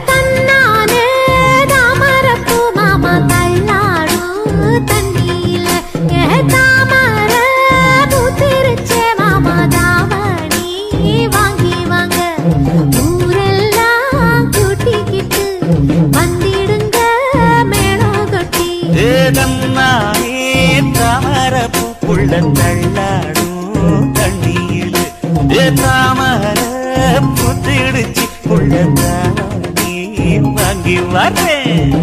தன்னானே தாமரப்பூ மாமா தள்ளாடும் தண்ணியில தாமர பூத்திருச்சே மாமா தாவணி வாங்கி வாங்க ஊரெல்லாம் கூட்டிக்கிட்டு வந்திடுங்க மேளம் கொட்டி தன்னானே தாமரப்பூ புள்ள தள்ளாடும் தண்ணியில தாமர பூத்திடுச்சு புள்ள தாவணி வாங்கி வரேன்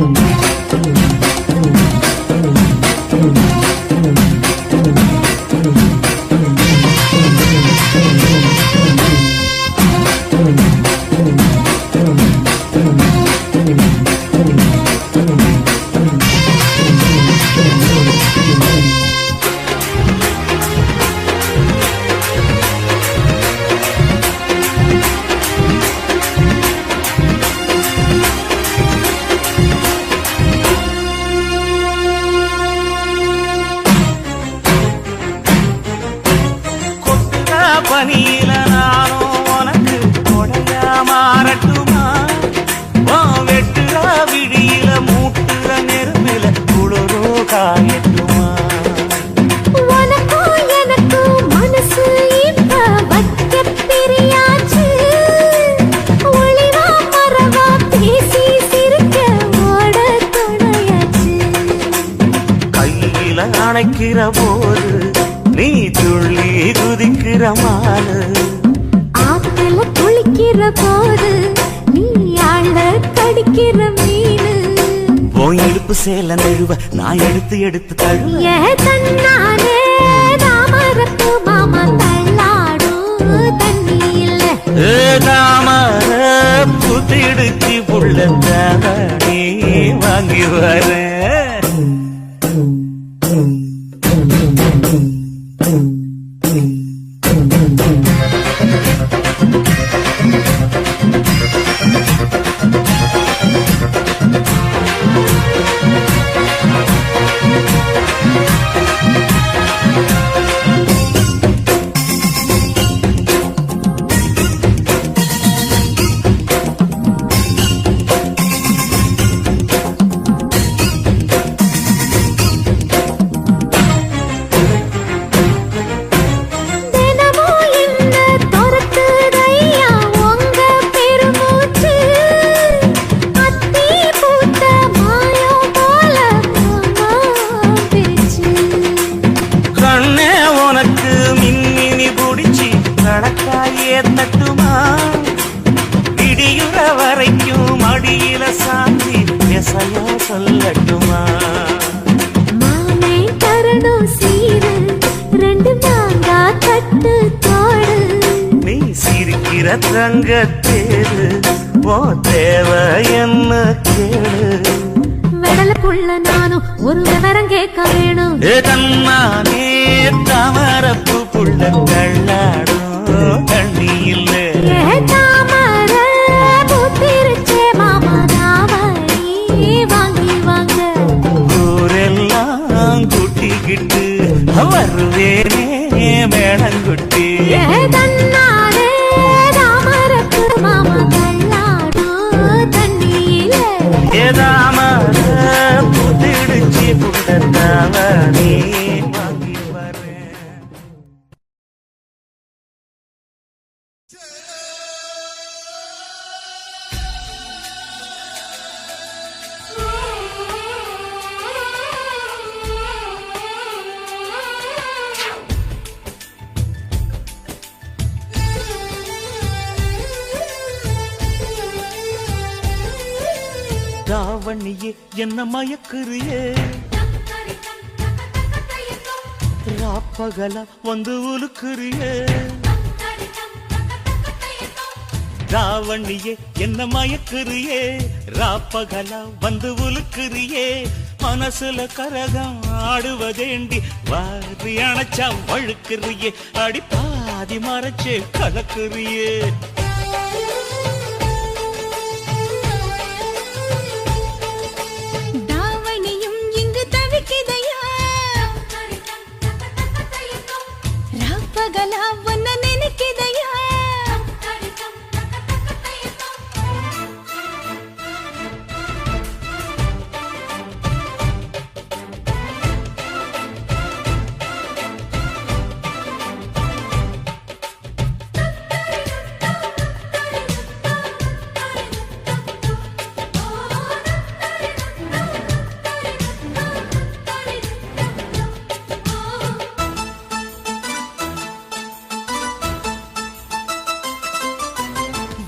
பனியில நானும் உனக்கு கொடையா மாறட்டுமா வெட்டுற விடியில மூட்டுற நெருப்பில குளிரோ காயட்டுமா உனக்கும் எனக்கும் மனசு இப்ப வைக்க பிரியாச்சு ஒளிவா மரவா பேசி சிரிக்க ஓட துணையாச்சு கையில அணைக்கிற போது நீ துள்ளி குதிக்கிற மானு ஆத்துல குளிக்கிற போது நீ ஆள கடிக்கிற மீனு போய் இடுப்பு சேல நழுவ நான் எடுத்து எடுத்து தழுவ தன்னானே தாமரப்பூ மாமா தள்ளாடும் தண்ணியில தாமர புத்திடுச்சு புள்ள தாவணி வாங்கி வரேன் தட்டுமா விடியுற வரைக்கும் மடியில சாந்தி எசையா சொல்லட்டுமா மாமே தரணும் சீரு ரெண்டு மாங்கா கட்டு தோடு நீ சிரிக்கிற தங்கத்தேரு ஓ தேவை என்ன கேடு வெடல புள்ள நானும் ஒரு விவரம் கேட்க வேணும் தன்னானே தாமரப்பூ புள்ள தள்ளாடும் தண்ணியில் தாமர பூத்திருச்சே மாமா தாவணி வாங்கி வாங்க ஊரெல்லாம் கூட்டிக்கிட்டு வருவேனே மேளங்குட்டி தன்னானே தாமரப்பூ மாமா தள்ளாடும் தண்ணியில தாமர பூத்திடுச்சு புள்ள தாவணி வாங்கி வரேன் தாவணியே என்ன மயக்குறியே ராப்பகல வந்து உலுக்குறியே தாவணியே என்ன மயக்குறியே ராப்பகல வந்து உலுக்குறியே மனசுல கரகம் ஆடுவதேண்டி வாரி அணைச்சா வழுக்குறியே அடி பாதி மறைச்சே கலக்குறியே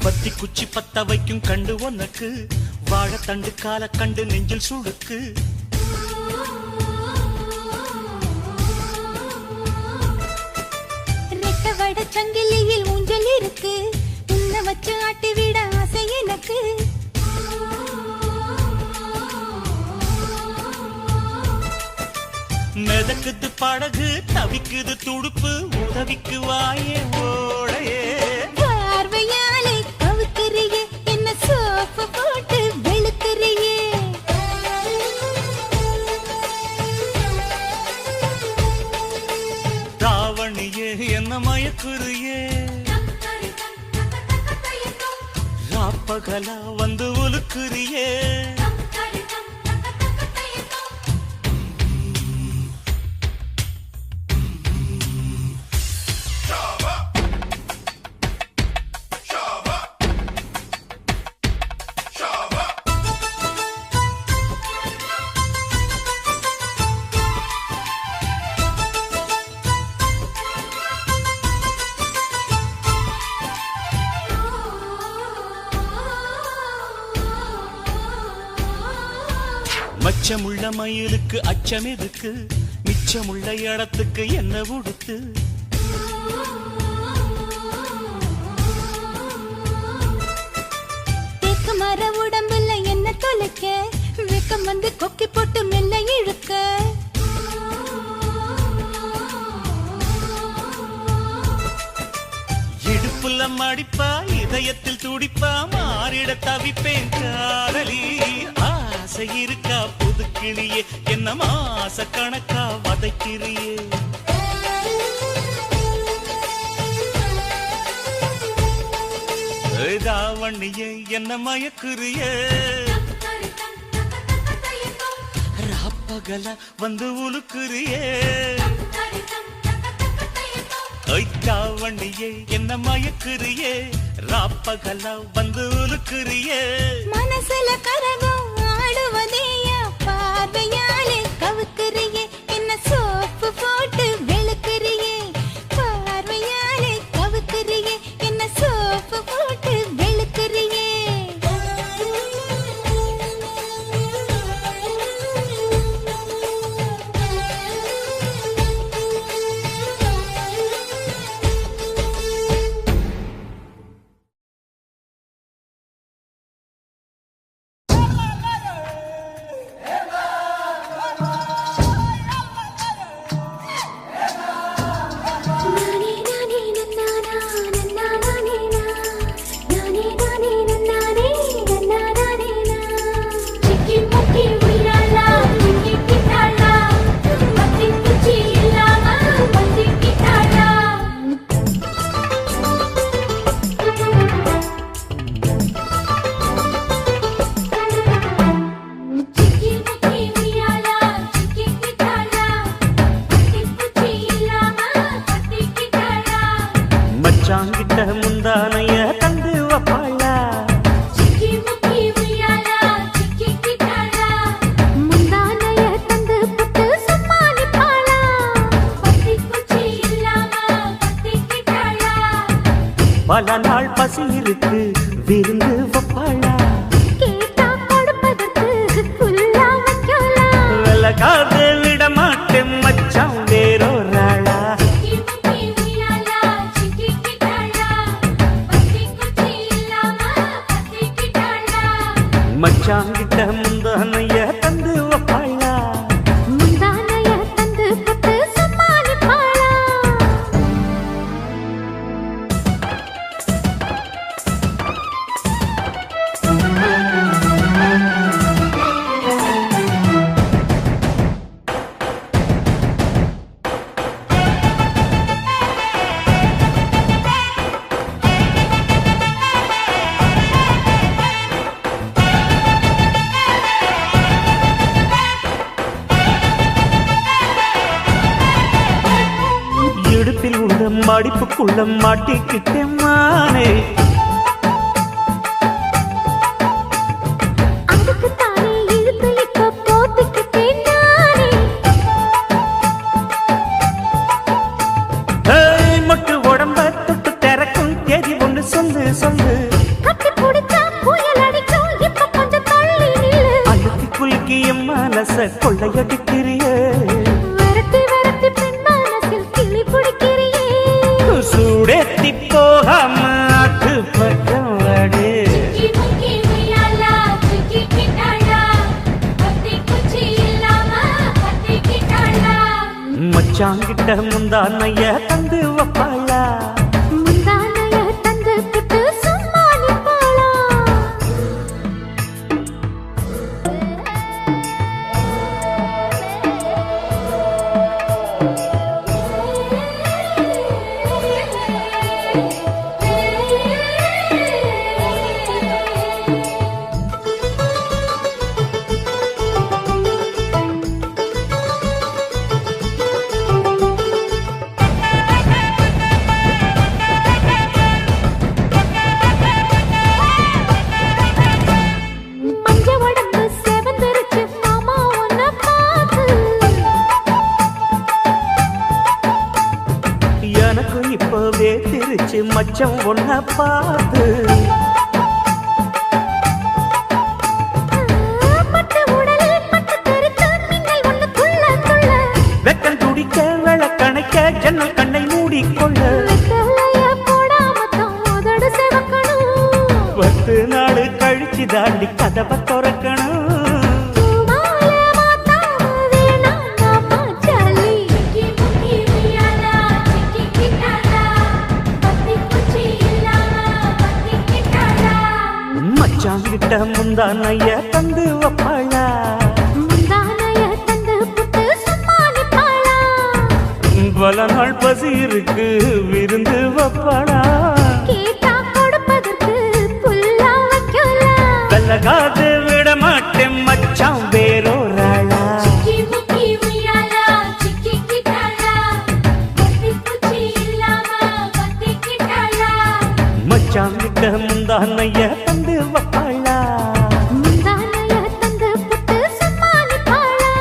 பத்தி குச்சி பத்த வைக்கும் கண்டு உனக்கு வாழைத்தண்டு கால கண்டு நெஞ்சில் சுடுக்கு ரெட்டவட சங்கிலியில் ஊஞ்சல் இருக்கு உன்னை வச்சு ஆட்டி விட ஆசை எனக்கு மிதக்குது படகு தவிக்குது துடுப்பு உதவிக்கு வாயே ஓடையே பார்வையாலே கவுக்குறியே என்ன சோப்பு போட்டு வெளுக்குறியே தாவணியே என்ன மயக்குறியே ராப்பகலா வந்து உலுக்குறியே மச்சமுள்ள மயிலுக்கு அச்சம் எதுக்கு மிச்சமுள்ள இடத்துக்கு என்ன உடுத்து தேக்கு மர உடம்புல என்ன தொலைக்க வெக்கம் வந்து கொக்கி போட்டு மெல்ல இழுக்க இடுப்புல மடிப்பா இதயத்தில் துடிப்பா மாறிட தவிப்பேன் காதலி ஆசை இருக்கா புதுக்கிளியே என்ன மாச கணக்கா வதைக்கிறியே தாவணியே என்ன மயக்குறியே ராப்பகல வந்து உலுக்குறியே தாவணியே என்ன மயக்குறியே ராப்பகல வந்து உலுக்குறியே மனசுல கரகம் ஆடுவதேயா பார்வையாலே கவுக்குறியே என்ன சோப்பு போட்டு வெளுக்குறியே பார்வையாலே கவுக்குறியே என்ன சோப்பு போட்டு வெளுக்குறியே மச்சாங்கிட்ட முந்தானைய தந்து வப்பாளா முந்தானைய தந்து புட்டு சமாளிப்பாளா பல நாள் பசி இருக்கு விருந்து வப்பாளா கேட்டா கொடுப்பதற்கு புல்லா வைக்கலாம் விலகாத விட மாட்டேன் மச்சான் வேறொராளா மச்சாங்கிட்ட முந்தானைய தந்து வப்பாளா முந்தானைய தந்து புட்டு சமாளிப்பாளா இடுப்பில் உள்ள மடிப்புக்குள்ள மாட்டிக்கிட்டேன் மானே அதுக்கு தானே இழுத்து இப்ப போத்திக்கிட்டேன் நானே மொட்டு உடம்ப தொட்டு திறக்கும் தேதி ஒன்று சொல்லு சொல்லு கொள்ளையடிக்கிறியே விரட்டி விரட்டி பெண் மனசில் கிளி பிடிக்கிறியே சூடேத்தி போகாம அது பக்கம் வாடு மச்சாங்கிட்ட முந்தானைய தந்து வப்பாளா முந்தானைய தந்து புட்டு சும்மா நிப்பாளா மஞ்ச உடம்பு செவந்திருச்சு மாமா உன்னை பார்த்து எனக்கு இப்பவே திருச்சு மச்சம் ஒன்ன பார்த்து பட்டு உடலில் பட்டு தெறித்து மின்னல் ஒண்ணு துள்ள துள்ள வெக்கல் துடிக்க விளக்கணைக்க ஜன்னல் கண்ணை மூடிக்கொள்ள வெத்தலைய போடாம தான் உதடு செவக்கணும் 10 நாள் கழிச்சு தாண்டி கதவை திறக்கணும் பூமால மாத்தாம வேணாம் நாம ஜாலி மச்சாங்கிட்ட முந்தானைய தந்து வப்பாளா முந்தானைய தந்து புட்டு சும்மா நிப்பாளா பல நாள் பசி இருக்கு விருந்து வப்பாளா கேட்டா கொடுப்பதற்கு புல்லா வைக்கலாம் கல்லகாது விட மாட்டேன் மச்சான் வேறோராளா மச்சாங்கிட்ட முந்தானைய தந்து வப்பாளா முந்தானைய தந்து புட்டு சும்மா நிப்பாளா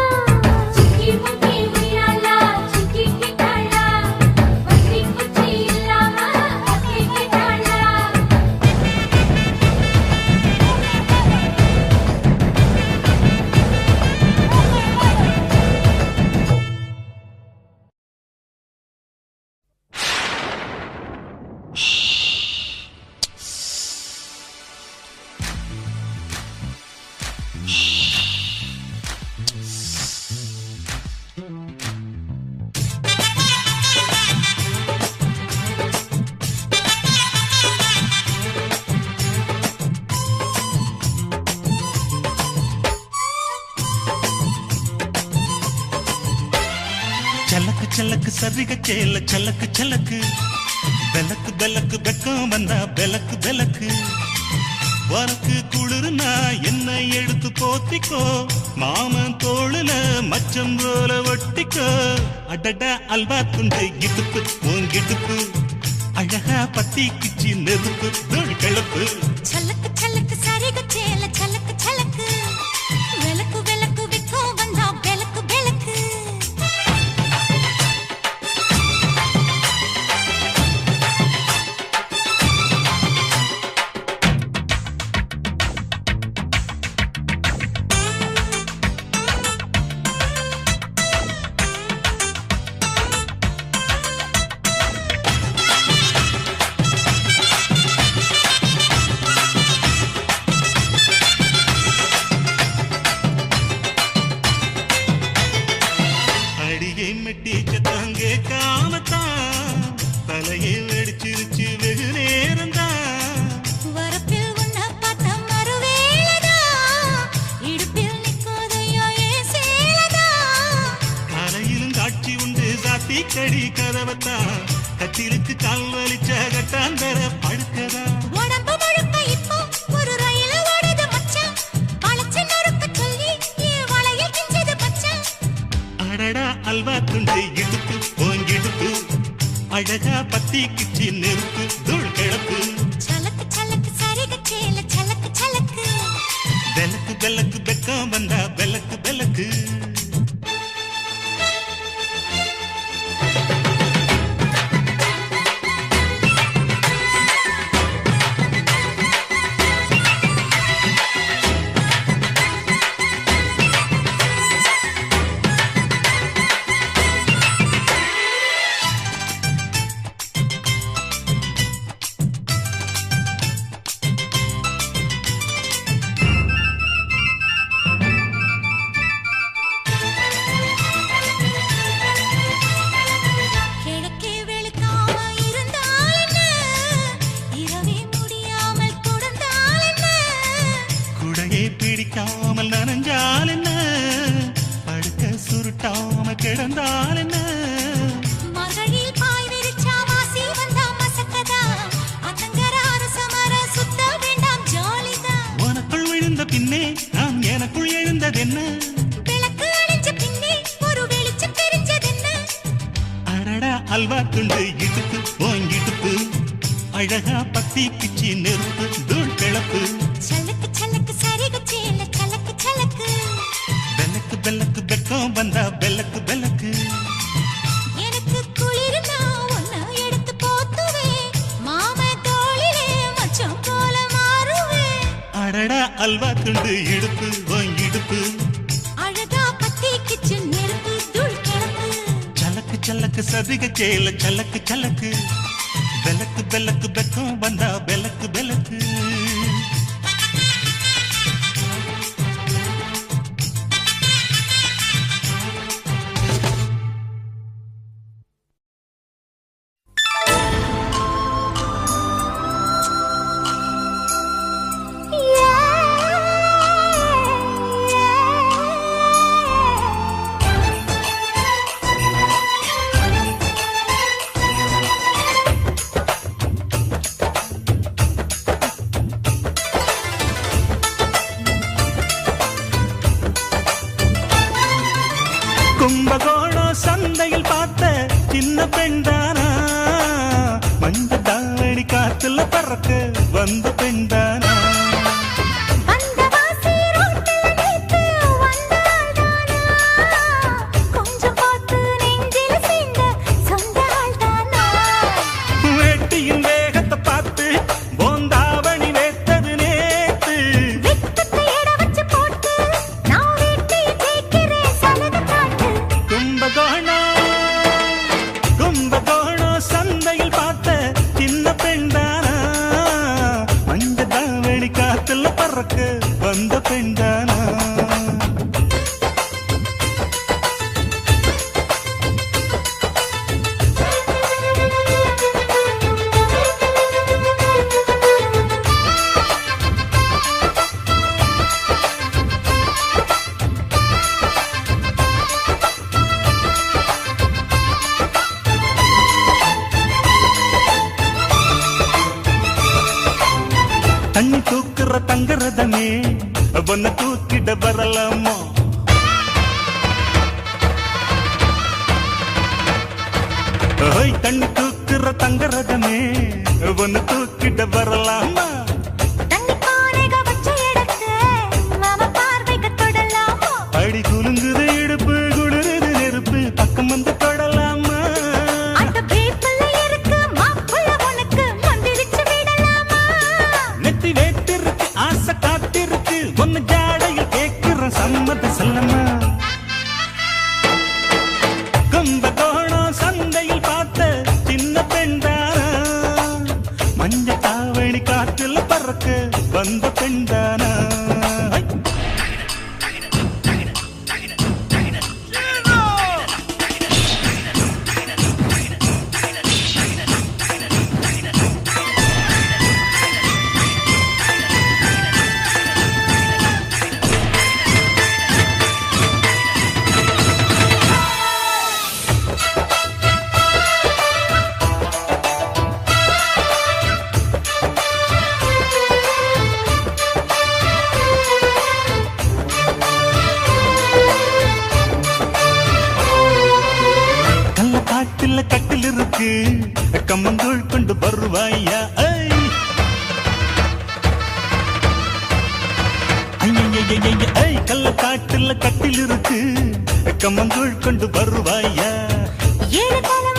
சலக்கு சலக்கு சரிக சேல சலக்கு சலக்கு பெலக்கு பெலக்கு வெக்கம் வந்தா பெலக்கு பெலக்கு வரக்கு குளிர்னா என்ன எடுத்து போத்திக்கோ மாமன் தோளுல மச்சம் போல ஒட்டிக்கோ அடடா அல்வா துண்டு இடுப்பு உங்கிடுப்பு அழகா பத்தி கிச்சி நெருப்பு தோல் கிளப்பு சலக்கு சலக்கு சரிக சேல சலக்கு சலக்கு விளக்கு விளக்கு விக்கோ வந்தா விளக்கு விளக்கு அடியை மெட்டி சத்தங்கே காமத்தான் தலையை வெடிச்சிருச்சு வெகு நேரம்தான் வரப்பில் உன்னை பார்த்த மறுவேளதா இடுப்பில் நிற்காதையோ ஏன் சேலதா காலையிலும் காட்சி உண்டு சாத்தி கடி கதவத்தான் கட்டிலுக்கு கால் வலிச்ச கட்டாந்தர படுக்கதா உடம்பு முழுக்க இப்போ ஒரு ரயில் ஓடுது மச்சான் வளைச்சு நொறுக்க சொல்லி என் வளையல் கிஞ்சது மச்சான் அடடா அல்வா துண்டு இடுப்பு ஓங்கிடுப்பு அழகா பத்தி கிச்சி நெருப்பு தூள் கிளப்பு சலக்கு சலக்கு சரிக சேல சலக்கு சலக்கு பெலக்கு பெலக்கு வெக்கம் வந்தா பெலக்கு பெலக்கு துண்டு இடுப்பு ஓங்கிடுப்பு அழகா பத்தி பிச்சி நெருப்பு தூள் கிளப்பு சலக்கு சலக்கு சரிக சேல சலக்கு சலக்கு பெல்லக்கு பெல்லக்கு பெக்கம் வந்தா பெல்லக்கு பெல்லக்கு எனக்கு குளிர்னா ஒன்ன எடுத்து போத்துவே மாம தோளிலே மச்சம் போல மாறுவே அடடா அல்வா துண்டு இடுப்பு ஓங்கிடுப்பு அழகா பத்தி கிச்சு நெருப்பு தூள் கிளப்பு சலக்கு சலக்கு சதிக சேல சலக்கு சலக்கு பெல்லக்கு பெல்லக்கு பெக்கம் வந்தா பெல்லக்கு பெல்லக்கு கும்பகோணம் சந்தையில் பார்த்த சின்ன பெண்தானா மஞ்ச தாவணி காத்துல பறக்க வந்த பெண்தானா வந்தவாசி ரோட்டில நேத்து வந்தாள்தானா கொஞ்சம் பார்த்து நெஞ்சில சேர்ந்த சொந்த ஆள்தானா வேட்டியின் வேகத்தை பார்த்து போந்தாவணி வேத்தது நேத்து வெட்டத்தை எட வச்சு போட்டு நான் வேட்டியை தேய்க்கிறேன் சலக காட்டு கும்பகோணம் சந்தையில் பார்த்த சின்ன பெண்தானா மஞ்ச தாவணி காத்துல பறக்க வந்த பெண்தானா தண்ணி தூக்குற தங்கரதமே ஒன்ன தூக்கிட வரலாமா ஓய் தண்ணி தூக்குற தங்கரதமே ஒன்ன தூக்கிட வரலாமா தண்ணி பானைக வச்ச இடத்து மாம பார்வைக்கு தொடலாமா அடி குலுங்குது இடுப்பு குளிருது நெருப்பு பக்கம் வந்து தொடலாமா அந்த பேப்பல்ல இருக்கு மாப்புள்ள உனக்கு மந்திரிச்சு விடலாமா நெத்தி வேட்டிருக்கு ஆசை காத்திருக்கு ஒன்னு ஜாடையில் கேட்கிற சம்மத செல்லமா கும்பகோணம் சந்தையில் பார்த்த சின்ன பெண்தானா மஞ்ச தாவணி காற்றுல பறக்க வந்த பெண்தானா கள்ளக்காட்டுல கட்டில் இருக்கு கம்மங்கூழ் கொண்டு வருவாயா கள்ளக்காட்டுல கட்டில் இருக்கு கம்மங்கூழ் கொண்டு வருவாயா ஏழு காலம்